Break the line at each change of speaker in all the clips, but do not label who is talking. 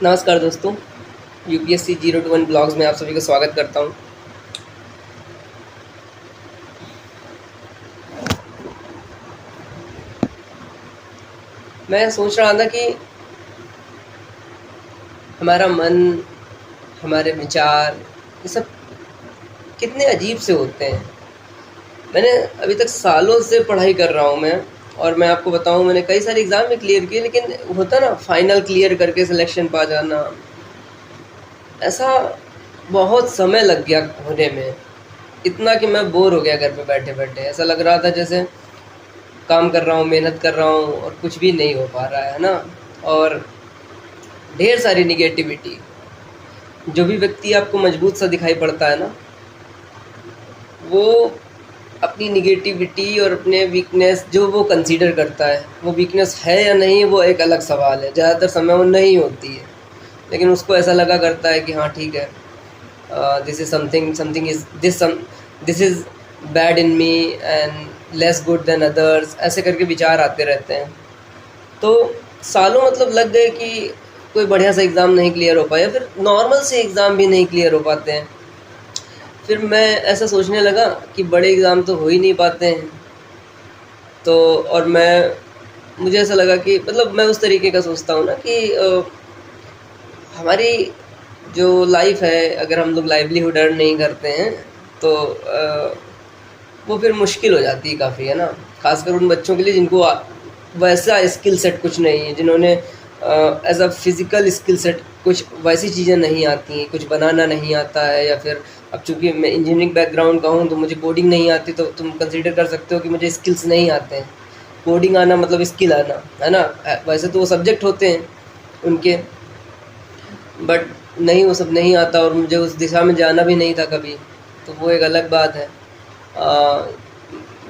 नमस्कार दोस्तों, UPSC 021 blogs में आप सभी का स्वागत करता हूं। मैं सोच रहा था कि हमारा मन, हमारे विचार, ये सब कितने अजीब से होते हैं। मैंने अभी तक सालों से पढ़ाई कर रहा हूं मैं, और मैं आपको बताऊं, मैंने कई सारे एग्ज़ाम में क्लियर किए, लेकिन होता ना फाइनल क्लियर करके सिलेक्शन पा जाना, ऐसा बहुत समय लग गया होने में। इतना कि मैं बोर हो गया घर पे बैठे-बैठे। ऐसा लग रहा था जैसे काम कर रहा हूँ, मेहनत कर रहा हूँ और कुछ भी नहीं हो पा रहा है ना। और ढेर सारी निगेटिविटी। जो भी व्यक्ति आपको मजबूत सा दिखाई पड़ता है ना, वो अपनी निगेटिविटी और अपने वीकनेस जो वो कंसीडर करता है, वो वीकनेस है या नहीं वो एक अलग सवाल है। ज़्यादातर समय वो नहीं होती है, लेकिन उसको ऐसा लगा करता है कि हाँ ठीक है, this is something is this is bad in me and less good than others, ऐसे करके विचार आते रहते हैं। तो सालों मतलब लग गए कि कोई बढ़िया सा एग्ज़ाम नहीं क्लियर हो पाया, फिर नॉर्मल से एग्ज़ाम भी नहीं क्लियर हो पाते हैं। फिर मैं ऐसा सोचने लगा कि बड़े एग्ज़ाम तो हो ही नहीं पाते हैं। तो और मुझे ऐसा लगा कि मतलब मैं उस तरीके का सोचता हूँ ना कि हमारी जो लाइफ है, अगर हम लोग लाइवलीहुड अर्न नहीं करते हैं तो वो फिर मुश्किल हो जाती है काफ़ी, है ना। खासकर उन बच्चों के लिए जिनको वैसा स्किल सेट कुछ नहीं है, जिन्होंने as a physical skill set कुछ वैसी चीज़ें नहीं आती हैं, कुछ बनाना नहीं आता है। या फिर अब चूँकि मैं इंजीनियरिंग बैकग्राउंड का हूँ तो मुझे कोडिंग नहीं आती, तो तुम कंसीडर कर सकते हो कि मुझे स्किल्स नहीं आते हैं। कोडिंग आना मतलब स्किल आना, है ना। वैसे तो वो सब्जेक्ट होते हैं उनके, बट नहीं, वो सब नहीं आता और मुझे उस दिशा में जाना भी नहीं था कभी, तो वो एक अलग बात है।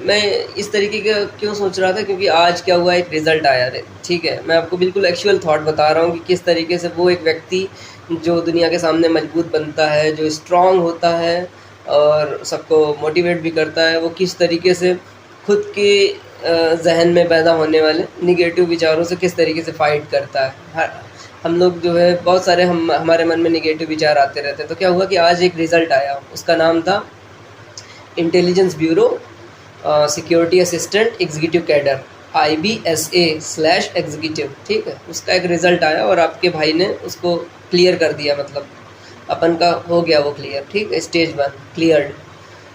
मैं इस तरीके का क्यों सोच रहा था, क्योंकि आज क्या हुआ, एक रिज़ल्ट आया है, ठीक है। मैं आपको बिल्कुल एक्चुअल थॉट बता रहा हूँ कि किस तरीके से वो एक व्यक्ति जो दुनिया के सामने मजबूत बनता है, जो स्ट्रॉन्ग होता है और सबको मोटिवेट भी करता है, वो किस तरीके से खुद के जहन में पैदा होने वाले निगेटिव विचारों से किस तरीके से फ़ाइट करता है। हम लोग जो है बहुत सारे हमारे मन में निगेटिव विचार आते रहते हैं। तो क्या हुआ कि आज एक रिज़ल्ट आया, उसका नाम था intelligence bureau security assistant executive cadre, IBSA/एग्जीक्यूटिव, ठीक है। उसका एक रिज़ल्ट आया और आपके भाई ने उसको क्लियर कर दिया, मतलब अपन का हो गया वो क्लियर, ठीक है। Stage 1 cleared.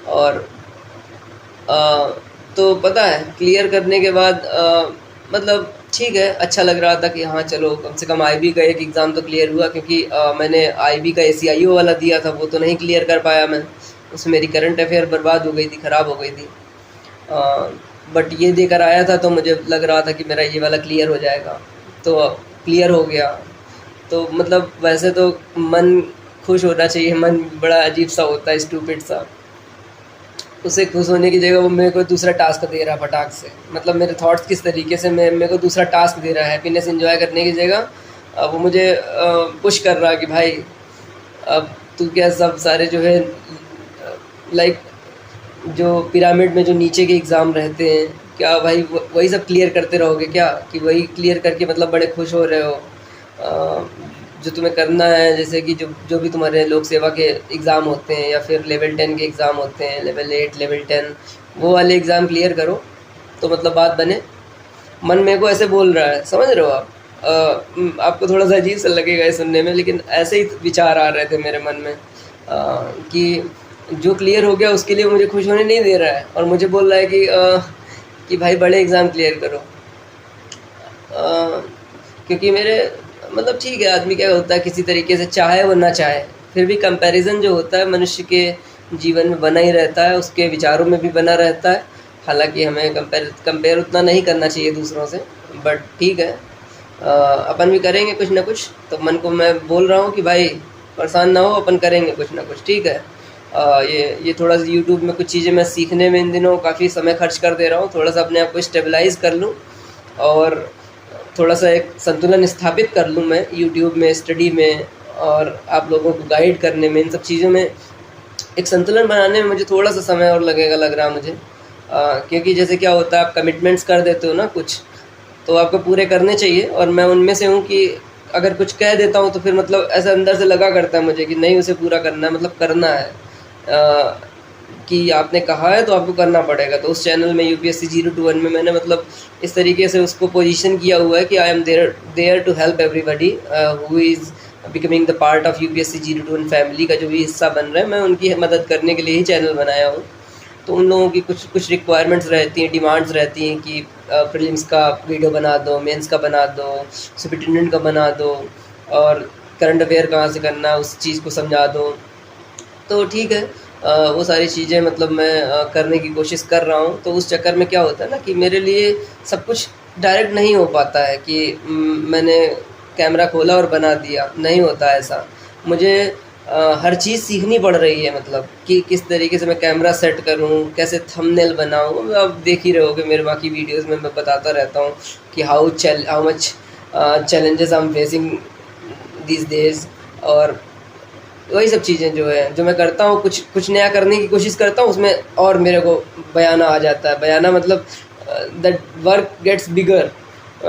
और तो पता है क्लियर करने के बाद मतलब ठीक है, अच्छा लग रहा था कि हाँ चलो कम से कम IB का एक एग्ज़ाम तो क्लियर हुआ, क्योंकि मैंने IB का ACIO वाला दिया था, वो तो नहीं क्लियर कर पाया मैं। उसमें मेरी करंट अफेयर बर्बाद हो गई थी, ख़राब हो गई थी। बट ये देकर आया था तो मुझे लग रहा था कि मेरा ये वाला क्लियर हो जाएगा, तो क्लियर हो गया। तो मतलब वैसे तो मन खुश होना चाहिए, मन बड़ा अजीब सा होता है, स्टूपिड सा। उसे खुश होने की जगह वो मेरे को दूसरा टास्क दे रहा है फटाक से। मतलब मेरे थॉट्स किस तरीके से मेरे को दूसरा टास्क दे रहा है, हैप्पीनेस एंजॉय करने की जगह वो मुझे पुश कर रहा है कि भाई अब तू क्या सब सारे जो है लाइक जो पिरामिड में जो नीचे के एग्ज़ाम रहते हैं, क्या भाई वही सब क्लियर करते रहोगे क्या, कि वही क्लियर करके मतलब बड़े खुश हो रहे हो। जो तुम्हें करना है, जैसे कि जो भी तुम्हारे लोक सेवा के एग्ज़ाम होते हैं या फिर लेवल 10 के एग्ज़ाम होते हैं, लेवल 8 लेवल 10, वो वाले एग्ज़ाम क्लियर करो तो मतलब बात बने। मन मेरे को ऐसे बोल रहा है, समझ रहे हो आप। आपको थोड़ा सा अजीब सा लगेगा ये सुनने में, लेकिन ऐसे ही विचार आ रहे थे मेरे मन में कि जो क्लियर हो गया उसके लिए मुझे खुश होने नहीं दे रहा है, और मुझे बोल रहा है कि भाई बड़े एग्ज़ाम क्लियर करो। क्योंकि मेरे मतलब ठीक है, आदमी क्या होता है, किसी तरीके से चाहे वो ना चाहे, फिर भी कंपैरिजन जो होता है मनुष्य के जीवन में बना ही रहता है, उसके विचारों में भी बना रहता है। हालांकि हमें कंपेयर उतना नहीं करना चाहिए दूसरों से, बट ठीक है, अपन भी करेंगे कुछ ना कुछ। तो मन को मैं बोल रहा हूँ कि भाई परेशान ना हो, अपन करेंगे कुछ ना कुछ, ठीक है। ये थोड़ा सा यूट्यूब में कुछ चीज़ें मैं सीखने में इन दिनों काफ़ी समय खर्च कर दे रहा हूँ, थोड़ा सा अपने आप को स्टेबलाइज़ कर लूँ और थोड़ा सा एक संतुलन स्थापित कर लूँ मैं यूट्यूब में, स्टडी में और आप लोगों को गाइड करने में। इन सब चीज़ों में एक संतुलन बनाने में मुझे थोड़ा सा समय और लगेगा, लग रहा मुझे। क्योंकि जैसे क्या होता है, आप कमिटमेंट्स कर देते हो ना कुछ, तो आपको पूरे करने चाहिए। और मैं उनमें से हूँ कि अगर कुछ कह देता हूँ तो फिर मतलब ऐसा अंदर से लगा करता है मुझे कि नहीं, उसे पूरा करना है, मतलब करना है, कि आपने कहा है तो आपको करना पड़ेगा। तो उस चैनल में यूपीएससी 0 to 1 में मैंने मतलब इस तरीके से उसको पोजीशन किया हुआ है कि I am there to help everybody who is becoming the part of UPSC 0 to 1 family का जो भी हिस्सा बन रहा है, मैं उनकी मदद करने के लिए ही चैनल बनाया हूँ। तो उन लोगों की कुछ रिक्वायरमेंट्स रहती हैं, डिमांड्स रहती हैं कि प्रीलिम्स का वीडियो बना दो, मेंस का बना दो, सुपरिटेंडेंट का बना दो, और करंट अफेयर कहाँ से करना है उस चीज़ को समझा दो। तो ठीक है, वो सारी चीज़ें मतलब मैं करने की कोशिश कर रहा हूँ। तो उस चक्कर में क्या होता है ना कि मेरे लिए सब कुछ डायरेक्ट नहीं हो पाता है कि मैंने कैमरा खोला और बना दिया, नहीं होता ऐसा। मुझे हर चीज़ सीखनी पड़ रही है, मतलब कि किस तरीके से मैं कैमरा सेट करूँ, कैसे थंबनेल बनाऊँ। आप देख ही रहे होगे मेरे बाकी वीडियोस में मैं बताता रहता हूँ कि how much challenges I am facing these days. और वही सब चीज़ें जो है जो मैं करता हूँ, कुछ नया करने की कोशिश करता हूँ, उसमें और मेरे को बयाना आ जाता है। बयाना मतलब दैट वर्क गेट्स बिगर,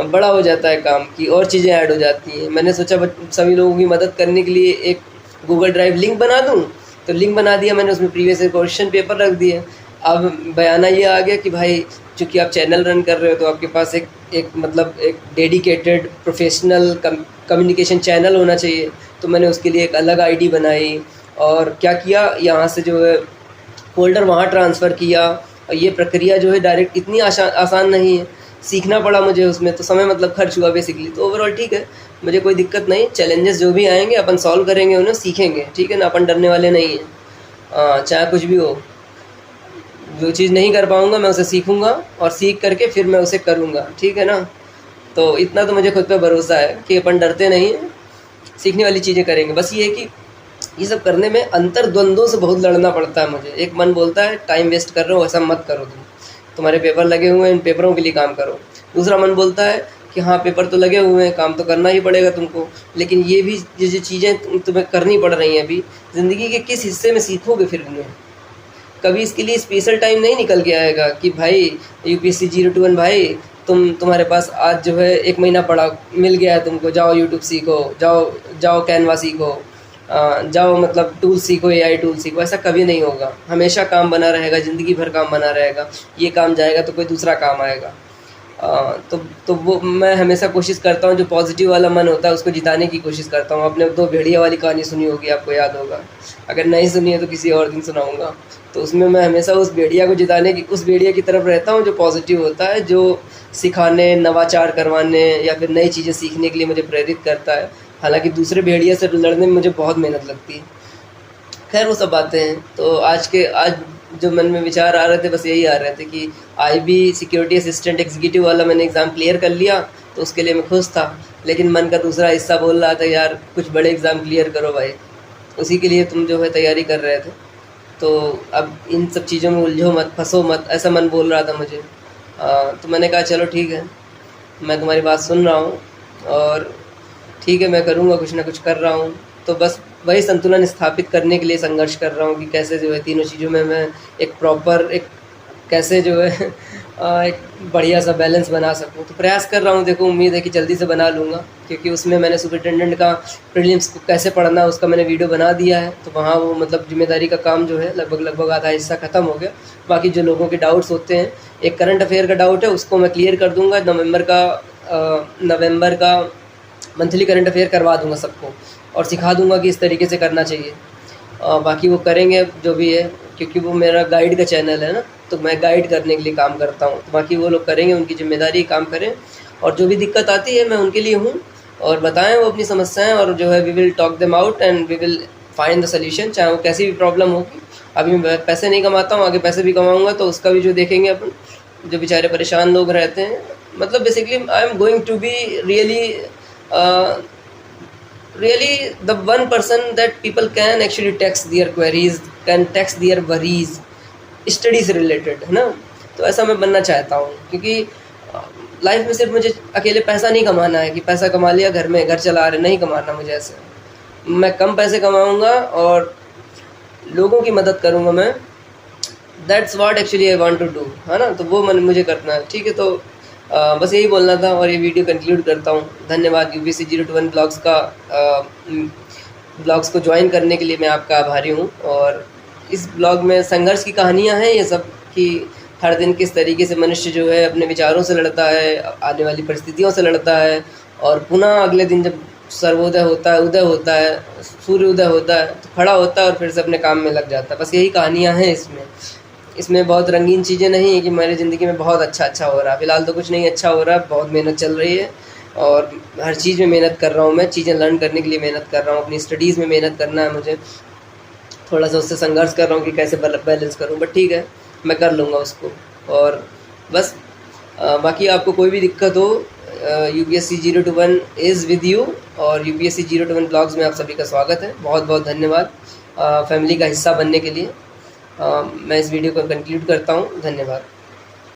बड़ा हो जाता है काम की, और चीज़ें ऐड हो जाती हैं। मैंने सोचा सभी लोगों की मदद करने के लिए एक गूगल ड्राइव लिंक बना दूँ, तो लिंक बना दिया मैंने, उसमें प्रीवियस क्वेश्चन पेपर रख दिए। अब बयाना ये आ गया कि भाई चूँकि आप चैनल रन कर रहे हो तो आपके पास एक मतलब एक डेडिकेटेड प्रोफेशनल कम्युनिकेशन चैनल होना चाहिए। तो मैंने उसके लिए एक अलग आईडी बनाई, और क्या किया, यहाँ से जो है फ़ोल्डर वहाँ ट्रांसफ़र किया। और ये प्रक्रिया जो है डायरेक्ट इतनी आसान नहीं है, सीखना पड़ा मुझे उसमें, तो समय मतलब खर्च हुआ बेसिकली। तो ओवरऑल ठीक है, मुझे कोई दिक्कत नहीं। चैलेंजेस जो भी आएंगे अपन सॉल्व करेंगे, उन्हें सीखेंगे, ठीक है ना। अपन डरने वाले नहीं हैं, चाहे कुछ भी हो। जो चीज़ नहीं कर पाऊँगा मैं उसे सीखूँगा, और सीख करके फिर मैं उसे करूँगा, ठीक है ना। तो इतना तो मुझे खुद पे भरोसा है कि अपन डरते नहीं हैं, सीखने वाली चीज़ें करेंगे। बस ये है कि ये सब करने में अंतर्द्वंद्वों से बहुत लड़ना पड़ता है मुझे। एक मन बोलता है टाइम वेस्ट कर रहे हो, ऐसा मत करो, तुम्हारे पेपर लगे हुए हैं, इन पेपरों के लिए काम करो। दूसरा मन बोलता है कि हाँ, पेपर तो लगे हुए हैं, काम तो करना ही पड़ेगा तुमको, लेकिन ये भी जो चीज़ें तुम्हें करनी पड़ रही हैं अभी, ज़िंदगी के किस हिस्से में सीखोगे फिर इन्हें। कभी इसके लिए स्पेशल टाइम नहीं निकल के आएगा कि भाई यूपीएससी 0 to 1 भाई, तुम्हारे पास आज जो है 1 महीना पड़ा मिल गया है तुमको, जाओ यूट्यूब सीखो, जाओ कैनवा सीखो, जाओ मतलब टूल सीखो, एआई टूल सीखो। ऐसा कभी नहीं होगा, हमेशा काम बना रहेगा, ज़िंदगी भर काम बना रहेगा। ये काम जाएगा तो कोई दूसरा काम आएगा। तो वो मैं हमेशा कोशिश करता हूँ, जो पॉजिटिव वाला मन होता है उसको जिताने की कोशिश करता हूँ। आपने 2 भेड़िया वाली कहानी सुनी होगी, आपको याद होगा, अगर नहीं सुनी है तो किसी और दिन सुनाऊँगा। तो उसमें मैं हमेशा उस भेड़िया को जिताने की, उस भेड़िया की तरफ रहता हूँ जो पॉजिटिव होता है, जो सिखाने, नवाचार करवाने या फिर नई चीज़ें सीखने के लिए मुझे प्रेरित करता है। हालांकि दूसरे भेड़िया से लड़ने में मुझे बहुत मेहनत लगती है। खैर वो सब बातें हैं। तो आज जो मन में विचार आ रहे थे बस यही आ रहे थे कि आईबी सिक्योरिटी असिस्टेंट एग्जीक्यूटिव वाला मैंने एग्ज़ाम क्लियर कर लिया, तो उसके लिए मैं खुश था। लेकिन मन का दूसरा हिस्सा बोल रहा था यार कुछ बड़े एग्ज़ाम क्लियर करो भाई, उसी के लिए तुम जो है तैयारी कर रहे थे। तो अब इन सब चीज़ों में उलझो मत, फंसो मत, ऐसा मन बोल रहा था मुझे। तो मैंने कहा चलो ठीक है, मैं तुम्हारी बात सुन रहा हूँ, और ठीक है मैं करूँगा, कुछ ना कुछ कर रहा हूँ। तो बस वही संतुलन स्थापित करने के लिए संघर्ष कर रहा हूँ कि कैसे जो है तीनों चीज़ों में मैं एक कैसे जो है एक बढ़िया सा बैलेंस बना सकूँ। तो प्रयास कर रहा हूँ, देखो उम्मीद है कि जल्दी से बना लूँगा, क्योंकि उसमें मैंने सुपरिटेंडेंट का प्रीलिम्स को कैसे पढ़ना उसका मैंने वीडियो बना दिया है। तो वहाँ वो मतलब जिम्मेदारी का काम जो है लगभग आधा हिस्सा ख़त्म हो गया। बाकी जो लोगों के डाउट्स होते हैं, एक करंट अफेयर का डाउट है उसको मैं क्लियर कर दूँगा। नवंबर का मंथली करंट अफेयर करवा दूँगा सबको, और सिखा दूँगा कि इस तरीके से करना चाहिए। बाकी वो करेंगे जो भी है, क्योंकि वो मेरा गाइड का चैनल है ना, तो मैं गाइड करने के लिए काम करता हूँ। तो बाकी वो लोग करेंगे, उनकी जिम्मेदारी काम करें, और जो भी दिक्कत आती है मैं उनके लिए हूँ, और बताएं वो अपनी समस्याएं, और जो है we will talk them out and we will find the solution, चाहे वो कैसी भी प्रॉब्लम होगी। अभी मैं पैसे नहीं कमाता हूँ, आगे पैसे भी कमाऊँगा तो उसका भी जो देखेंगे अपन, जो बेचारे परेशान लोग रहते हैं। मतलब basically I am going to be really the one person that people can actually text their queries, can text their worries, study से रिलेटेड, है ना। तो ऐसा मैं बनना चाहता हूँ, क्योंकि लाइफ में सिर्फ मुझे अकेले पैसा नहीं कमाना है कि पैसा कमा लिया घर में घर चला रहे, नहीं कमाना मुझे ऐसे। मैं कम पैसे कमाऊँगा और लोगों की मदद करूँगा मैं। That's what actually I want to do, है ना। तो वो मुझे करना है, ठीक है। तो बस यही बोलना था और ये वीडियो कंक्लूड करता हूँ। धन्यवाद। UPSC 021 ब्लॉग्स को ज्वाइन करने के लिए मैं आपका आभारी हूँ। और इस ब्लॉग में संघर्ष की कहानियाँ हैं ये सब, कि हर दिन किस तरीके से मनुष्य जो है अपने विचारों से लड़ता है, आने वाली परिस्थितियों से लड़ता है, और पुनः अगले दिन जब सर्वोदय होता है, उदय होता है, सूर्योदय होता है, तो खड़ा होता है और फिर से अपने काम में लग जाता है। बस यही कहानियाँ हैं इसमें बहुत रंगीन चीज़ें नहीं है कि मेरी ज़िंदगी में बहुत अच्छा हो रहा है। फ़िलहाल तो कुछ नहीं अच्छा हो रहा है, बहुत मेहनत चल रही है और हर चीज़ में मेहनत कर रहा हूँ मैं, चीज़ें लर्न करने के लिए मेहनत कर रहा हूँ, अपनी स्टडीज़ में मेहनत करना है मुझे, थोड़ा सा उससे संघर्ष कर रहा हूँ कि कैसे बैलेंस करूँ, बट ठीक है, मैं कर लूँगा उसको। और बस बाकी आपको कोई भी दिक्कत हो, UPSC 021 इज़ विद यू, और UPSC 021 ब्लॉग्स में आप सभी का स्वागत है। बहुत बहुत धन्यवाद फैमिली का हिस्सा बनने के लिए। मैं इस वीडियो को कंक्लूड करता हूँ। धन्यवाद।